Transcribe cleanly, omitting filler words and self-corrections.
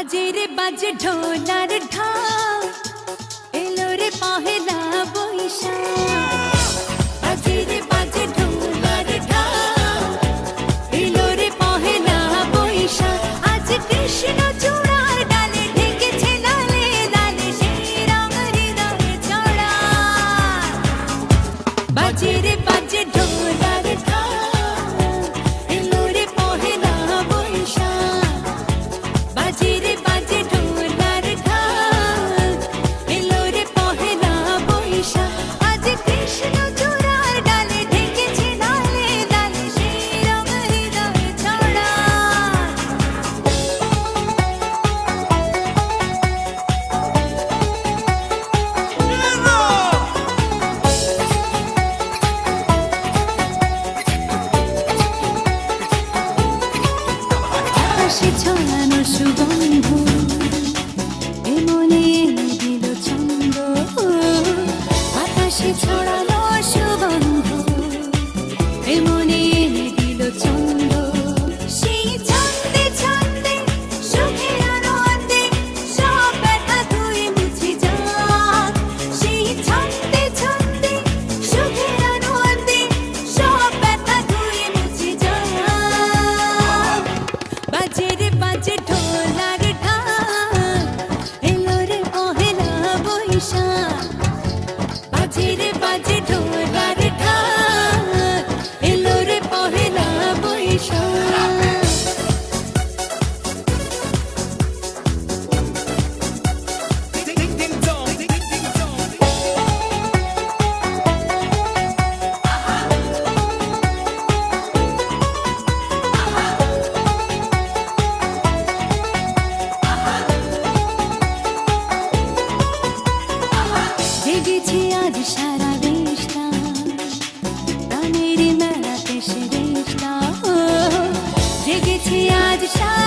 बाजे रे बाजे ढोलार ढाल एलो रे पहेला बैशाख बाजे रे बाजे ढोलार ढाल एलो रे पहेला बैशाख आज कृष्ण चूड़ार डाले ढेकेছে লালে লালে সেই রং হৃদয়ে ছড়া बाजे रे बाजे ढोलार ढाल एलो रे पहेला बैशाख बाजे रे बाजे ढोलार ढाल एलो रे पहेला बैशाख आज कृष्ण चूड़ार डाले ढेकेছে লালে লালে সেই রং হৃদয়ে ছড়া আকাশে ছড়ানো সুগন্ধ এ মনে এনে দিল ছন্দ আকাশে ছড়ানো সুগন্ধ এ মনে এনে দিল ছন্দ সেই ছন্দে ছন্দে সুখের আনন্দে সব ব্যথা ধুয়ে মুছে যাক সেই ছন্দে ছন্দে সুখের আনন্দে সব ব্যথা ধুয়ে মুছে যাক बाजे रे बाजे ढोलार ढाल एलो रे पहेला बैशाख बाजे रे बाजे ढोलार ढाल एलो रे पहेला बैशाख জেগেছে আজ সারা দেশটা গানের মেলাতে সে দেশটা জেগেছে আজ সারা